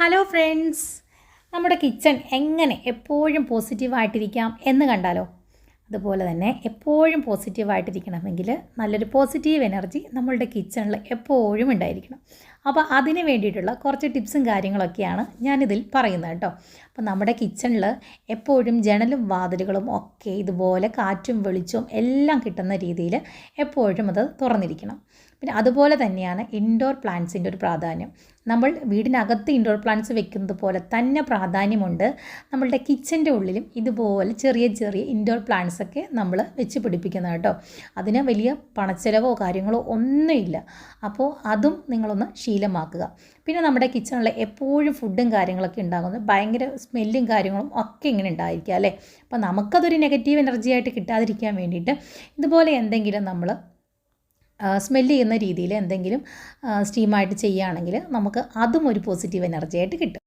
Hello friends, നമ്മുടെ kitchen എങ്ങനെ എപ്പോഴും പോസിറ്റീവായിട്ടിരിക്കാം എന്ന് കണ്ടാലോ? അതുപോലെ തന്നെ എപ്പോഴും പോസിറ്റീവായിട്ടിരിക്കണമെങ്കിൽ നല്ലൊരു പോസിറ്റീവ് എനർജി നമ്മളുടെ കിച്ചണിൽ എപ്പോഴും ഉണ്ടായിരിക്കണം. അപ്പോൾ അതിന് വേണ്ടിയിട്ടുള്ള കുറച്ച് ടിപ്സും കാര്യങ്ങളൊക്കെയാണ് ഞാനിതിൽ പറയുന്നത് കേട്ടോ. അപ്പോൾ നമ്മുടെ കിച്ചണിൽ എപ്പോഴും ജനലും വാതിലുകളും ഒക്കെ ഇതുപോലെ കാറ്റും വെളിച്ചവും എല്ലാം കിട്ടുന്ന രീതിയിൽ എപ്പോഴും അത് തുറന്നിരിക്കണം. പിന്നെ അതുപോലെ തന്നെയാണ് ഇൻഡോർ പ്ലാന്റ്സിൻ്റെ ഒരു പ്രാധാന്യം. നമ്മൾ വീടിനകത്ത് ഇൻഡോർ പ്ലാന്റ്സ് വെക്കുന്നത് പോലെ തന്നെ പ്രാധാന്യമുണ്ട് നമ്മളുടെ കിച്ചൻ്റെ ഉള്ളിലും ഇതുപോലെ ചെറിയ ചെറിയ ഇൻഡോർ പ്ലാന്റ്സ് ഒക്കെ നമ്മൾ വെച്ച് പിടിപ്പിക്കുന്നത് കേട്ടോ. അതിന് വലിയ പണച്ചെലവോ കാര്യങ്ങളോ ഒന്നുമില്ല. അപ്പോൾ അതും നിങ്ങളൊന്ന് ശീലമാക്കുക. പിന്നെ നമ്മുടെ കിച്ചണിൽ എപ്പോഴും ഫുഡും കാര്യങ്ങളൊക്കെ ഉണ്ടാകുന്നത് ഭയങ്കര സ്മെല്ലും കാര്യങ്ങളും ഒക്കെ ഇങ്ങനെ ഉണ്ടായിരിക്കുക അല്ലേ. അപ്പോൾ നമുക്കതൊരു നെഗറ്റീവ് എനർജി ആയിട്ട് കിട്ടാതിരിക്കാൻ വേണ്ടിയിട്ട് ഇതുപോലെ എന്തെങ്കിലും നമ്മൾ സ്മെല്ല് ചെയ്യുന്ന രീതിയിൽ എന്തെങ്കിലും സ്റ്റീമായിട്ട് ചെയ്യുകയാണെങ്കിൽ നമുക്ക് അതും ഒരു പോസിറ്റീവ് എനർജി ആയിട്ട് കിട്ടും.